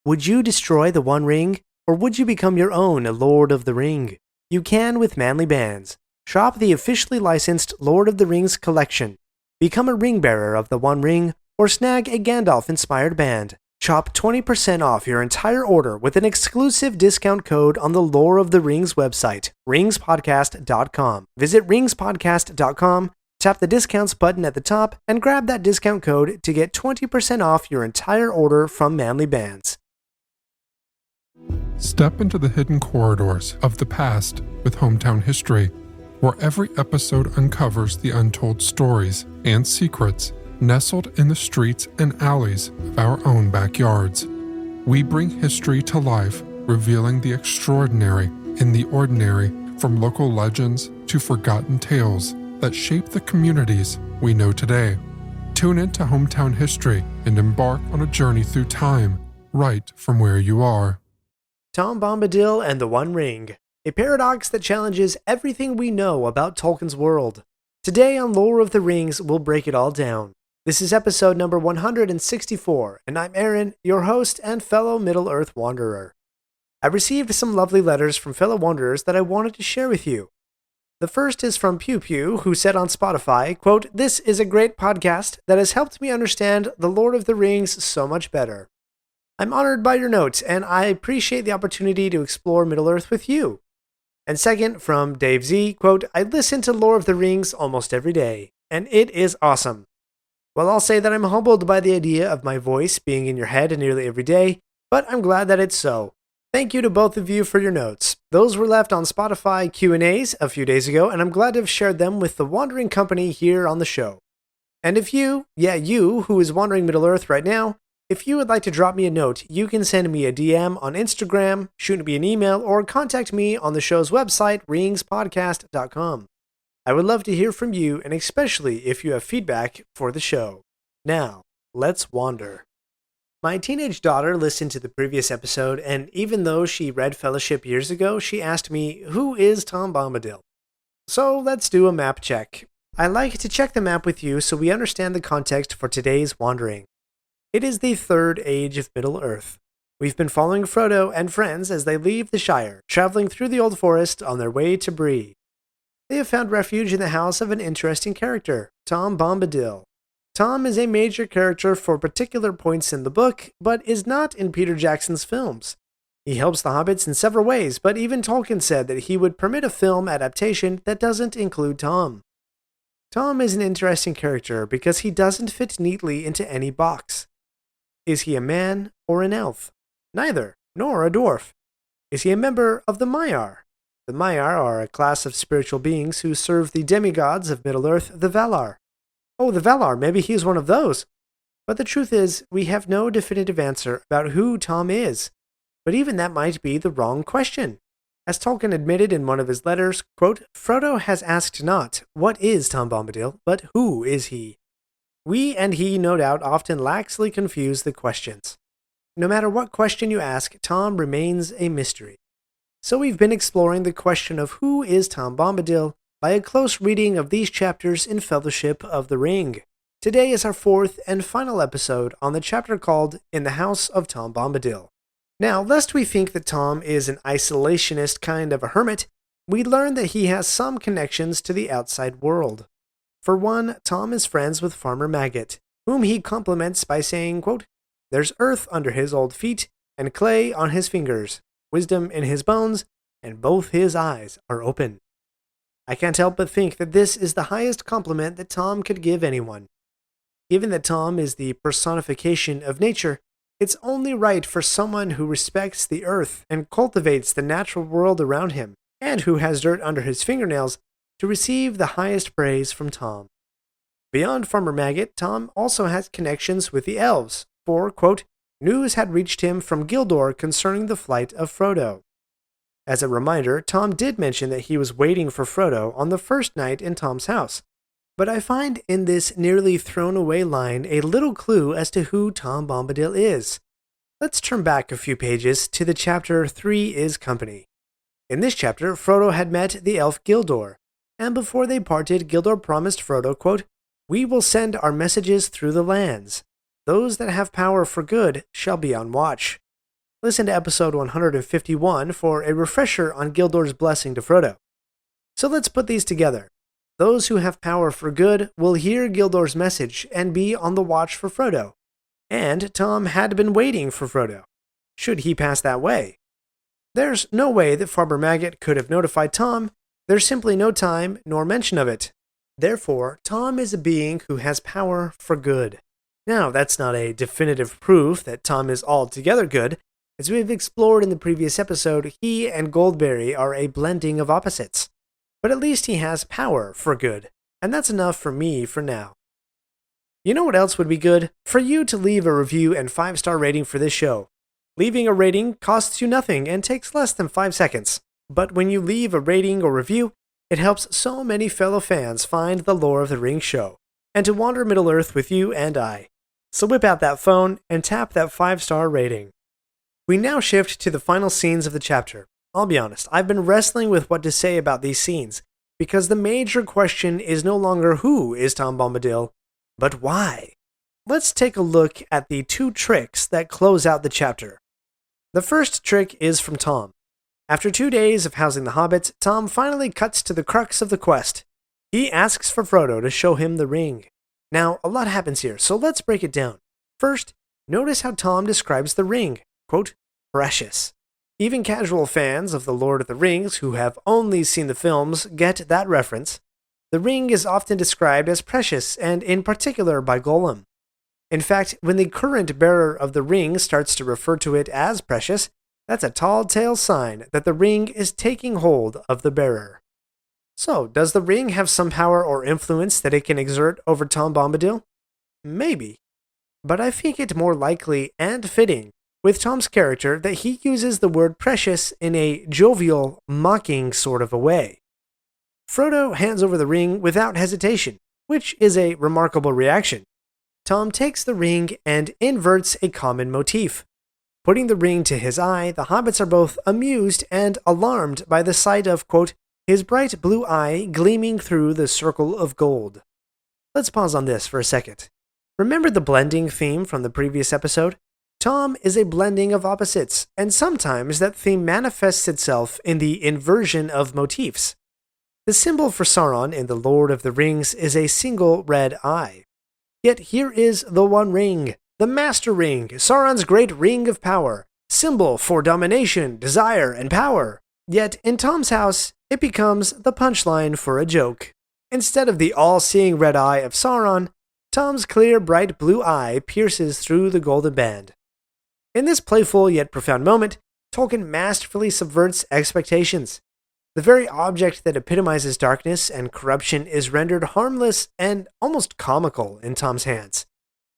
Would you destroy the One Ring, or would you become your own Lord of the Ring? You can with Manly Bands. Shop the officially licensed Lord of the Rings collection. Become a ring bearer of the One Ring, or snag a Gandalf-inspired band. Shop 20% off your entire order with an exclusive discount code on the Lore of the Rings website, ringspodcast.com. Visit ringspodcast.com, tap the discounts button at the top, and grab that discount code to get 20% off your entire order from Manly Bands. Step into the hidden corridors of the past with Hometown History, where every episode uncovers the untold stories and secrets nestled in the streets and alleys of our own backyards. We bring history to life, revealing the extraordinary in the ordinary, from local legends to forgotten tales that shape the communities we know today. Tune into Hometown History and embark on a journey through time, right from where you are. Tom Bombadil and the One Ring, a paradox that challenges everything we know about Tolkien's world. Today on Lore of the Rings, we'll break it all down. This is episode number 164, and I'm Aaron, your host and fellow Middle-earth wanderer. I received some lovely letters from fellow wanderers that I wanted to share with you. The first is from Pew Pew, who said on Spotify, quote, "This is a great podcast that has helped me understand the Lord of the Rings so much better. I'm honored by your notes, and I appreciate the opportunity to explore Middle-earth with you." And second, from Dave Z, quote, "I listen to Lore of the Rings almost every day, and it is awesome. Well, I'll say that I'm humbled by the idea of my voice being in your head nearly every day, but I'm glad that it's so. Thank you to both of you for your notes. Those were left on Spotify Q&As a few days ago, and I'm glad to have shared them with the Wandering Company here on the show. And if you who is wandering Middle-earth right now, if you would like to drop me a note, you can send me a DM on Instagram, shoot me an email, or contact me on the show's website, ringspodcast.com. I would love to hear from you, and especially if you have feedback for the show. Now, let's wander. My teenage daughter listened to the previous episode, and even though she read Fellowship years ago, she asked me, who is Tom Bombadil? So let's do a map check. I like to check the map with you so we understand the context for today's wandering. It is the third age of Middle-earth. We've been following Frodo and friends as they leave the Shire, traveling through the Old Forest on their way to Bree. They have found refuge in the house of an interesting character, Tom Bombadil. Tom is a major character for particular points in the book, but is not in Peter Jackson's films. He helps the hobbits in several ways, but even Tolkien said that he would permit a film adaptation that doesn't include Tom. Tom is an interesting character because he doesn't fit neatly into any box. Is he a man or an elf? Neither, nor a dwarf. Is he a member of the Maiar? The Maiar are a class of spiritual beings who serve the demigods of Middle-earth, the Valar. Oh, the Valar, maybe he's one of those. But the truth is, we have no definitive answer about who Tom is. But even that might be the wrong question. As Tolkien admitted in one of his letters, quote, "Frodo has asked not, what is Tom Bombadil, but who is he?" We and he, no doubt, often laxly confuse the questions. No matter what question you ask, Tom remains a mystery. So we've been exploring the question of who is Tom Bombadil by a close reading of these chapters in Fellowship of the Ring. Today is our fourth and final episode on the chapter called In the House of Tom Bombadil. Now, lest we think that Tom is an isolationist kind of a hermit, we learn that he has some connections to the outside world. For one, Tom is friends with Farmer Maggot, whom he compliments by saying, quote, "There's earth under his old feet and clay on his fingers, wisdom in his bones, and both his eyes are open." I can't help but think that this is the highest compliment that Tom could give anyone. Given that Tom is the personification of nature, it's only right for someone who respects the earth and cultivates the natural world around him, and who has dirt under his fingernails, to receive the highest praise from Tom. Beyond Farmer Maggot, Tom also has connections with the elves, for, quote, "News had reached him from Gildor concerning the flight of Frodo." As a reminder, Tom did mention that he was waiting for Frodo on the first night in Tom's house, but I find in this nearly thrown-away line a little clue as to who Tom Bombadil is. Let's turn back a few pages to the chapter 3 is Company. In this chapter, Frodo had met the elf Gildor, and before they parted, Gildor promised Frodo, quote, "We will send our messages through the lands. Those that have power for good shall be on watch. listen to episode 151 for a refresher on Gildor's blessing to Frodo. So let's put these together. Those who have power for good will hear Gildor's message and be on the watch for Frodo. And Tom had been waiting for Frodo, should he pass that way. There's no way that Farmer Maggot could have notified Tom. There's simply no time nor mention of it. Therefore, Tom is a being who has power for good. Now, that's not a definitive proof that Tom is altogether good. As we've explored in the previous episode, he and Goldberry are a blending of opposites. But at least he has power for good, and that's enough for me for now. You know what else would be good? For you to leave a review and 5-star rating for this show. Leaving a rating costs you nothing and takes less than 5 seconds. But when you leave a rating or review, it helps so many fellow fans find the Lore of the Rings show, and to wander Middle-earth with you and I. So whip out that phone and tap that 5-star rating. We now shift to the final scenes of the chapter. I'll be honest, I've been wrestling with what to say about these scenes, because the major question is no longer who is Tom Bombadil, but why. Let's take a look at the 2 tricks that close out the chapter. The first trick is from Tom. After 2 days of housing the hobbits, Tom finally cuts to the crux of the quest. He asks for Frodo to show him the ring. Now, a lot happens here, so let's break it down. First, notice how Tom describes the ring, quote, precious. Even casual fans of The Lord of the Rings who have only seen the films get that reference. The ring is often described as precious, and in particular by Gollum. In fact, when the current bearer of the ring starts to refer to it as precious, that's a tall-tale sign that the ring is taking hold of the bearer. So, does the ring have some power or influence that it can exert over Tom Bombadil? Maybe. But I think it more likely and fitting with Tom's character that he uses the word precious in a jovial, mocking sort of a way. Frodo hands over the ring without hesitation, which is a remarkable reaction. Tom takes the ring and inverts a common motif. Putting the ring to his eye, the hobbits are both amused and alarmed by the sight of, quote, his bright blue eye gleaming through the circle of gold. Let's pause on this for a second. Remember the blending theme from the previous episode? Tom is a blending of opposites, and sometimes that theme manifests itself in the inversion of motifs. The symbol for Sauron in The Lord of the Rings is a single red eye. Yet here is the One Ring, the Master Ring, Sauron's great ring of power, symbol for domination, desire, and power. Yet in Tom's house, it becomes the punchline for a joke. Instead of the all-seeing red eye of Sauron, Tom's clear, bright blue eye pierces through the golden band. In this playful yet profound moment, Tolkien masterfully subverts expectations. The very object that epitomizes darkness and corruption is rendered harmless and almost comical in Tom's hands.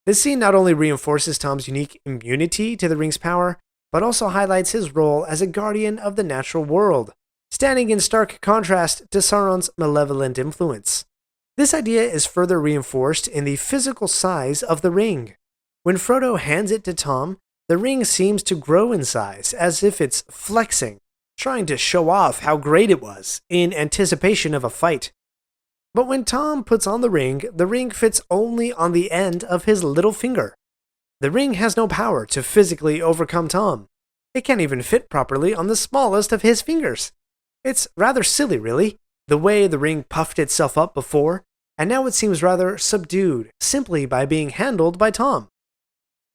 This scene not only reinforces Tom's unique immunity to the ring's power, but also highlights his role as a guardian of the natural world, standing in stark contrast to Sauron's malevolent influence. This idea is further reinforced in the physical size of the ring. When Frodo hands it to Tom, the ring seems to grow in size, as if it's flexing, trying to show off how great it was, in anticipation of a fight. But when Tom puts on the ring fits only on the end of his little finger. The ring has no power to physically overcome Tom. It can't even fit properly on the smallest of his fingers. It's rather silly, really, the way the ring puffed itself up before, and now it seems rather subdued, simply by being handled by Tom.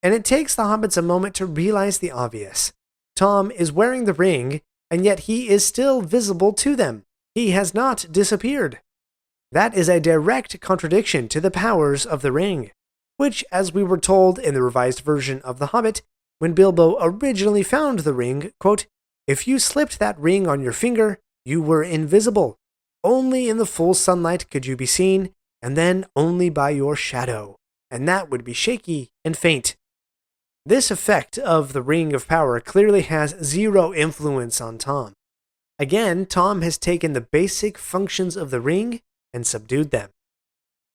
And it takes the hobbits a moment to realize the obvious. Tom is wearing the ring, and yet he is still visible to them. He has not disappeared. That is a direct contradiction to the powers of the ring, which, as we were told in the revised version of The Hobbit, when Bilbo originally found the ring, quote, if you slipped that ring on your finger, you were invisible. Only in the full sunlight could you be seen, and then only by your shadow, and that would be shaky and faint. This effect of the Ring of Power clearly has zero influence on Tom. Again, Tom has taken the basic functions of the ring and subdued them.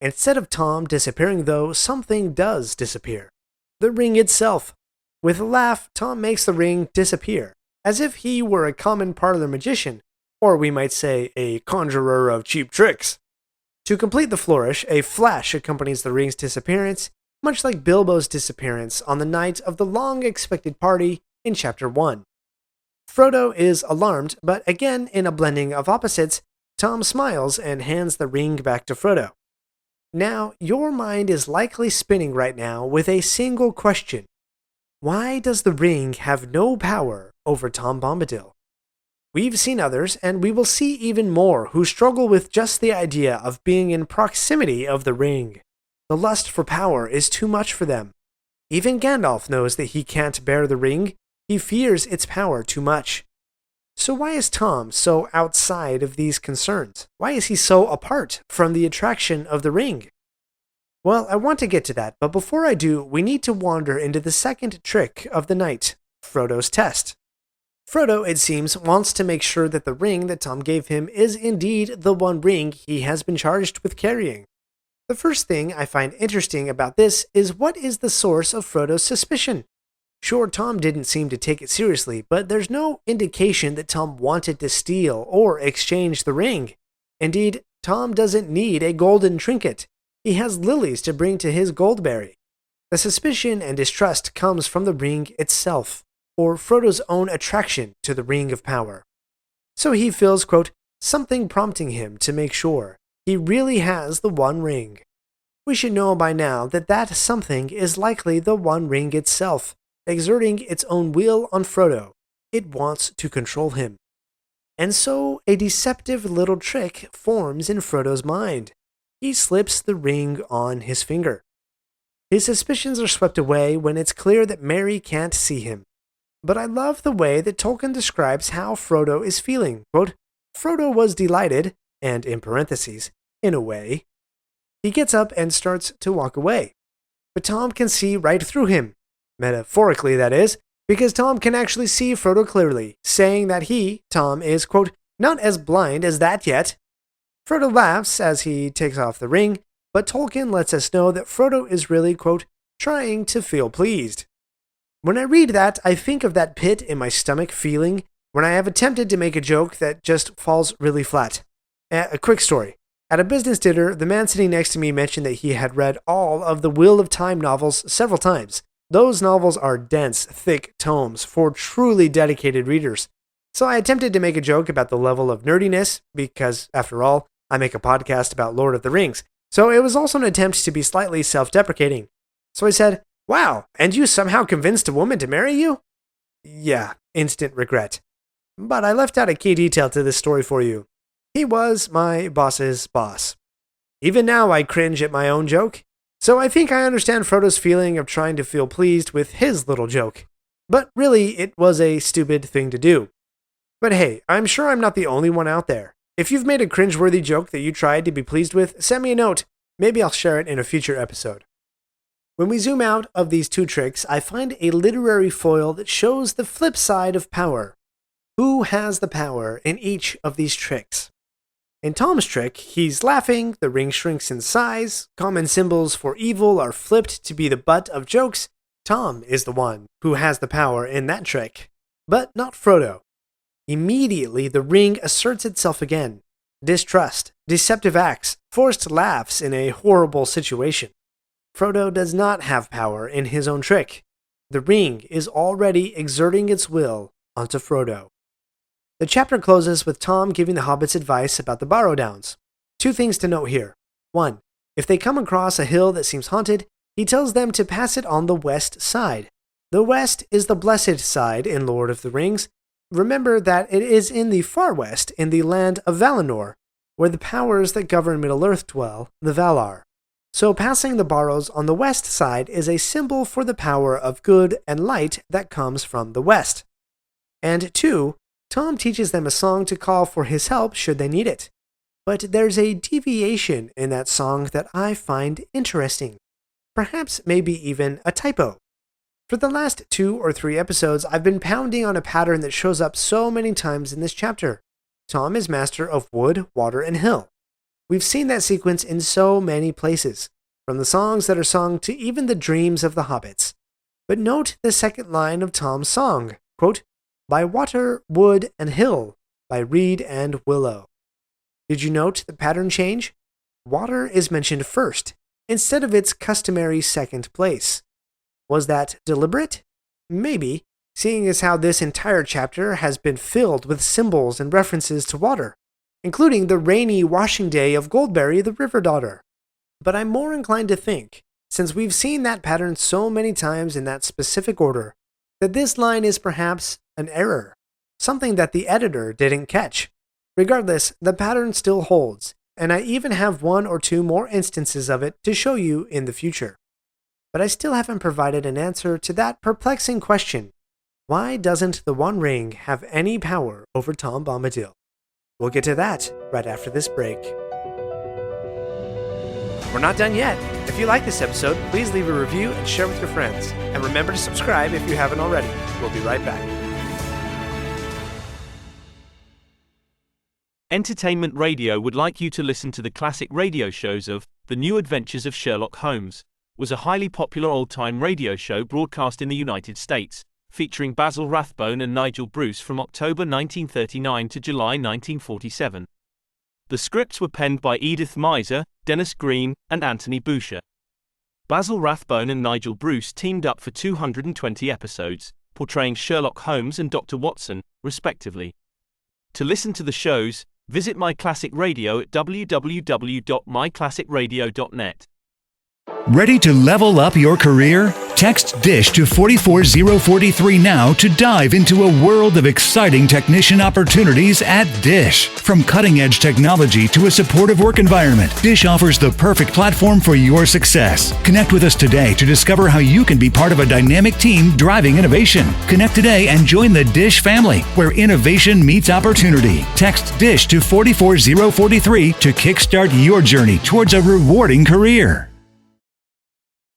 Instead of Tom disappearing, though, something does disappear. The ring itself. With a laugh, Tom makes the ring disappear, as if he were a common parlor magician, or we might say a conjurer of cheap tricks. To complete the flourish, a flash accompanies the ring's disappearance, much like Bilbo's disappearance on the night of the long-expected party in Chapter 1. Frodo is alarmed, but again, in a blending of opposites, Tom smiles and hands the ring back to Frodo. Now, your mind is likely spinning right now with a single question. Why does the ring have no power over Tom Bombadil? We've seen others, and we will see even more, who struggle with just the idea of being in proximity of the ring. The lust for power is too much for them. Even Gandalf knows that he can't bear the ring. He fears its power too much. So why is Tom so outside of these concerns? Why is he so apart from the attraction of the ring? Well, I want to get to that, but before I do, we need to wander into the second trick of the night, Frodo's test. Frodo, it seems, wants to make sure that the ring that Tom gave him is indeed the one ring he has been charged with carrying. The first thing I find interesting about this is what is the source of Frodo's suspicion? Sure, Tom didn't seem to take it seriously, but there's no indication that Tom wanted to steal or exchange the ring. Indeed, Tom doesn't need a golden trinket. He has lilies to bring to his Goldberry. The suspicion and distrust comes from the ring itself, or Frodo's own attraction to the Ring of Power. So he feels, quote, something prompting him to make sure he really has the One Ring. We should know by now that that something is likely the One Ring itself, exerting its own will on Frodo. It wants to control him. And so a deceptive little trick forms in Frodo's mind. He slips the ring on his finger. His suspicions are swept away when it's clear that Merry can't see him. But I love the way that Tolkien describes how Frodo is feeling. Quote, Frodo was delighted, and in parentheses, in a way. He gets up and starts to walk away. But Tom can see right through him. Metaphorically, that is, because Tom can actually see Frodo clearly, saying that he, Tom, is, quote, not as blind as that yet. Frodo laughs as he takes off the ring, but Tolkien lets us know that Frodo is really, quote, trying to feel pleased. When I read that, I think of that pit in my stomach feeling when I have attempted to make a joke that just falls really flat. A quick story. At a business dinner, the man sitting next to me mentioned that he had read all of the Wheel of Time novels several times. Those novels are dense, thick tomes for truly dedicated readers. So I attempted to make a joke about the level of nerdiness, because, after all, I make a podcast about Lord of the Rings. So it was also an attempt to be slightly self-deprecating. So I said, wow, and you somehow convinced a woman to marry you? Yeah, instant regret. But I left out a key detail to this story for you. He was my boss's boss. Even now I cringe at my own joke. So I think I understand Frodo's feeling of trying to feel pleased with his little joke. But really, it was a stupid thing to do. But hey, I'm sure I'm not the only one out there. If you've made a cringeworthy joke that you tried to be pleased with, send me a note. Maybe I'll share it in a future episode. When we zoom out of these two tricks, I find a literary foil that shows the flip side of power. Who has the power in each of these tricks? In Tom's trick, he's laughing, the ring shrinks in size, common symbols for evil are flipped to be the butt of jokes. Tom is the one who has the power in that trick, but not Frodo. Immediately, the ring asserts itself again. Distrust, deceptive acts, forced laughs in a horrible situation. Frodo does not have power in his own trick. The ring is already exerting its will onto Frodo. The chapter closes with Tom giving the hobbits advice about the Barrow-downs. Two things to note here. 1. If they come across a hill that seems haunted, he tells them to pass it on the west side. The west is the blessed side in Lord of the Rings. Remember that it is in the far west, in the land of Valinor, where the powers that govern Middle-earth dwell, the Valar. So passing the Barrows on the west side is a symbol for the power of good and light that comes from the west. And 2, Tom teaches them a song to call for his help should they need it. But there's a deviation in that song that I find interesting. Perhaps maybe even a typo. For the last 2 or 3 episodes, I've been pounding on a pattern that shows up so many times in this chapter. Tom is master of wood, water, and hill. We've seen that sequence in so many places, from the songs that are sung to even the dreams of the hobbits. But note the second line of Tom's song, quote, by water, wood, and hill, by reed and willow. Did you note the pattern change? Water is mentioned first, instead of its customary second place. Was that deliberate? Maybe, seeing as how this entire chapter has been filled with symbols and references to water, including the rainy washing day of Goldberry the River Daughter. But I'm more inclined to think, since we've seen that pattern so many times in that specific order, that this line is perhaps an error, something that the editor didn't catch. Regardless, the pattern still holds, and I even have one or two more instances of it to show you in the future. But I still haven't provided an answer to that perplexing question: why doesn't the One Ring have any power over Tom Bombadil? We'll get to that right after this break. We're not done yet. If you like this episode, please leave a review and share with your friends. And remember to subscribe if you haven't already. We'll be right back. Entertainment Radio would like you to listen to the classic radio shows of The New Adventures of Sherlock Holmes, was a highly popular old-time radio show broadcast in the United States, featuring Basil Rathbone and Nigel Bruce from October 1939 to July 1947. The scripts were penned by Edith Meiser, Dennis Green, and Anthony Boucher. Basil Rathbone and Nigel Bruce teamed up for 220 episodes, portraying Sherlock Holmes and Dr. Watson, respectively. To listen to the shows, visit My Classic Radio at www.myclassicradio.net. Ready to level up your career? Text DISH to 44043 now to dive into a world of exciting technician opportunities at DISH. From cutting-edge technology to a supportive work environment, DISH offers the perfect platform for your success. Connect with us today to discover how you can be part of a dynamic team driving innovation. Connect today and join the DISH family, where innovation meets opportunity. Text DISH to 44043 to kickstart your journey towards a rewarding career.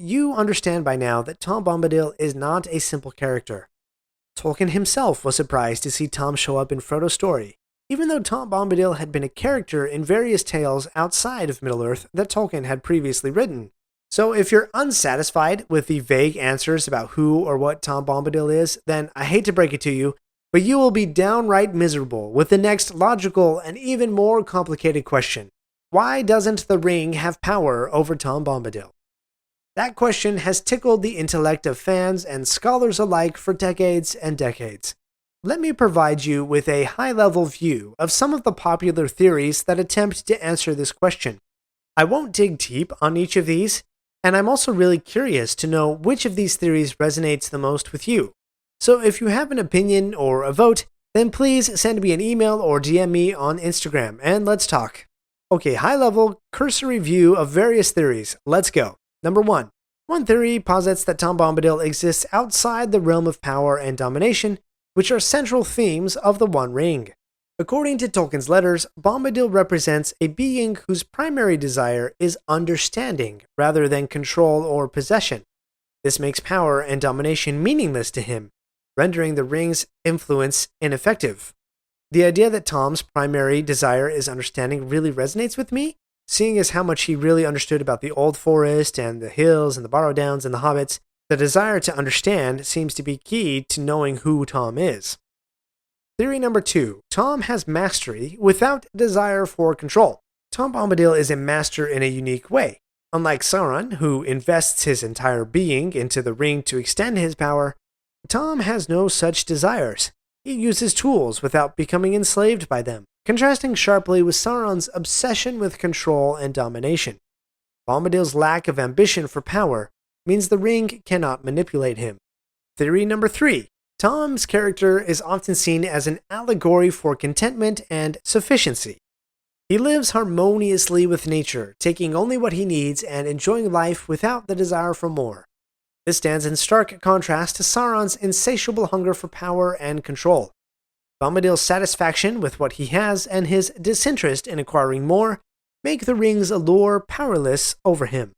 You understand by now that Tom Bombadil is not a simple character. Tolkien himself was surprised to see Tom show up in Frodo's story, even though Tom Bombadil had been a character in various tales outside of Middle-earth that Tolkien had previously written. So if you're unsatisfied with the vague answers about who or what Tom Bombadil is, then I hate to break it to you, but you will be downright miserable with the next logical and even more complicated question. Why doesn't the ring have power over Tom Bombadil? That question has tickled the intellect of fans and scholars alike for decades and decades. Let me provide you with a high-level view of some of the popular theories that attempt to answer this question. I won't dig deep on each of these, and I'm also really curious to know which of these theories resonates the most with you. So if you have an opinion or a vote, then please send me an email or DM me on Instagram, and let's talk. Okay, high-level, cursory view of various theories. Let's go. Number 1. One theory posits that Tom Bombadil exists outside the realm of power and domination, which are central themes of the One Ring. According to Tolkien's letters, Bombadil represents a being whose primary desire is understanding rather than control or possession. This makes power and domination meaningless to him, rendering the ring's influence ineffective. The idea that Tom's primary desire is understanding really resonates with me, seeing as how much he really understood about the Old Forest and the hills and the Barrow-downs and the Hobbits. The desire to understand seems to be key to knowing who Tom is. Theory number 2. Tom has mastery without desire for control. Tom Bombadil is a master in a unique way. Unlike Sauron, who invests his entire being into the ring to extend his power, Tom has no such desires. He uses tools without becoming enslaved by them, contrasting sharply with Sauron's obsession with control and domination. Bombadil's lack of ambition for power means the ring cannot manipulate him. Theory number 3. Tom's character is often seen as an allegory for contentment and sufficiency. He lives harmoniously with nature, taking only what he needs and enjoying life without the desire for more. This stands in stark contrast to Sauron's insatiable hunger for power and control. Bombadil's satisfaction with what he has and his disinterest in acquiring more make the ring's allure powerless over him.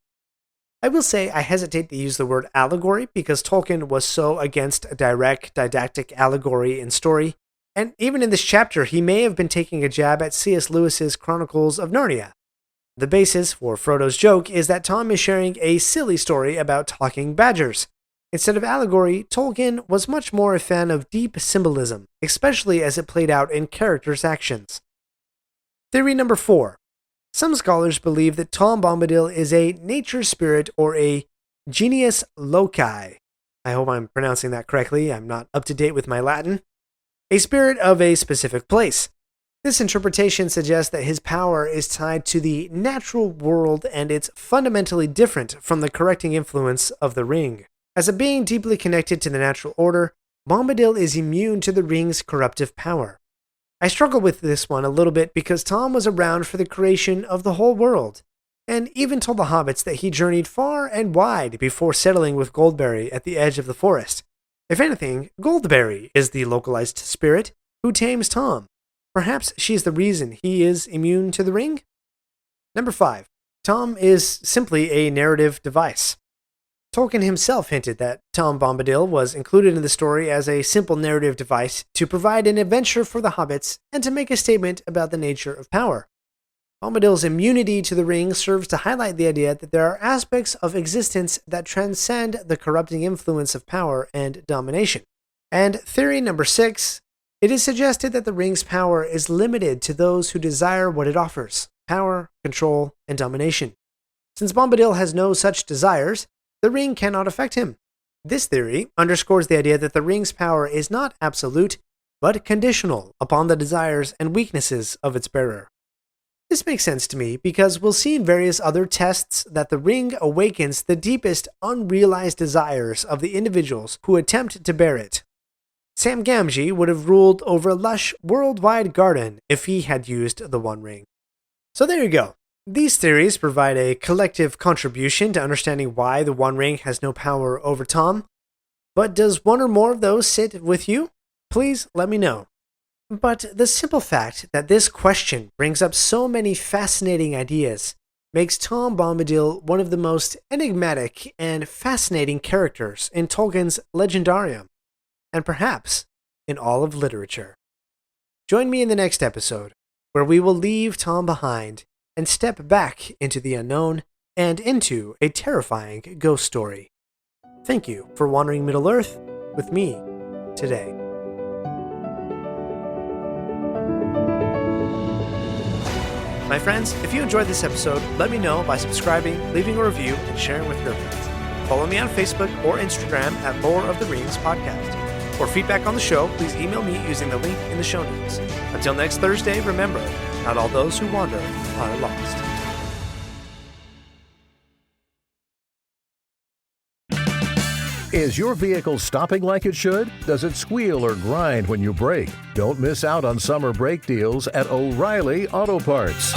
I will say I hesitate to use the word allegory because Tolkien was so against a direct, didactic allegory in story, and even in this chapter he may have been taking a jab at C.S. Lewis's Chronicles of Narnia. The basis for Frodo's joke is that Tom is sharing a silly story about talking badgers. Instead of allegory, Tolkien was much more a fan of deep symbolism, especially as it played out in characters' actions. Theory number 4. Some scholars believe that Tom Bombadil is a nature spirit or a genius loci. I hope I'm pronouncing that correctly. I'm not up to date with my Latin. A spirit of a specific place. This interpretation suggests that his power is tied to the natural world and it's fundamentally different from the correcting influence of the ring. As a being deeply connected to the natural order, Bombadil is immune to the ring's corruptive power. I struggle with this one a little bit because Tom was around for the creation of the whole world, and even told the hobbits that he journeyed far and wide before settling with Goldberry at the edge of the forest. If anything, Goldberry is the localized spirit who tames Tom. Perhaps she's the reason he is immune to the ring? Number 5. Tom is simply a narrative device. Tolkien himself hinted that Tom Bombadil was included in the story as a simple narrative device to provide an adventure for the hobbits and to make a statement about the nature of power. Bombadil's immunity to the ring serves to highlight the idea that there are aspects of existence that transcend the corrupting influence of power and domination. And theory number 6. It is suggested that the ring's power is limited to those who desire what it offers: power, control, and domination. Since Bombadil has no such desires, the ring cannot affect him. This theory underscores the idea that the ring's power is not absolute, but conditional upon the desires and weaknesses of its bearer. This makes sense to me because we'll see in various other tests that the ring awakens the deepest unrealized desires of the individuals who attempt to bear it. Sam Gamgee would have ruled over a lush worldwide garden if he had used the One Ring. So there you go. These theories provide a collective contribution to understanding why the One Ring has no power over Tom. But does one or more of those sit with you? Please let me know. But the simple fact that this question brings up so many fascinating ideas makes Tom Bombadil one of the most enigmatic and fascinating characters in Tolkien's legendarium, and perhaps in all of literature. Join me in the next episode, where we will leave Tom behind and step back into the unknown and into a terrifying ghost story. Thank you for wandering Middle-earth with me today. My friends, if you enjoyed this episode, let me know by subscribing, leaving a review, and sharing with your friends. Follow me on Facebook or Instagram at Lore of the Rings Podcast. For feedback on the show, please email me using the link in the show notes. Until next Thursday, remember, not all those who wander are lost. Is your vehicle stopping like it should? Does it squeal or grind when you brake? Don't miss out on summer brake deals at O'Reilly Auto Parts.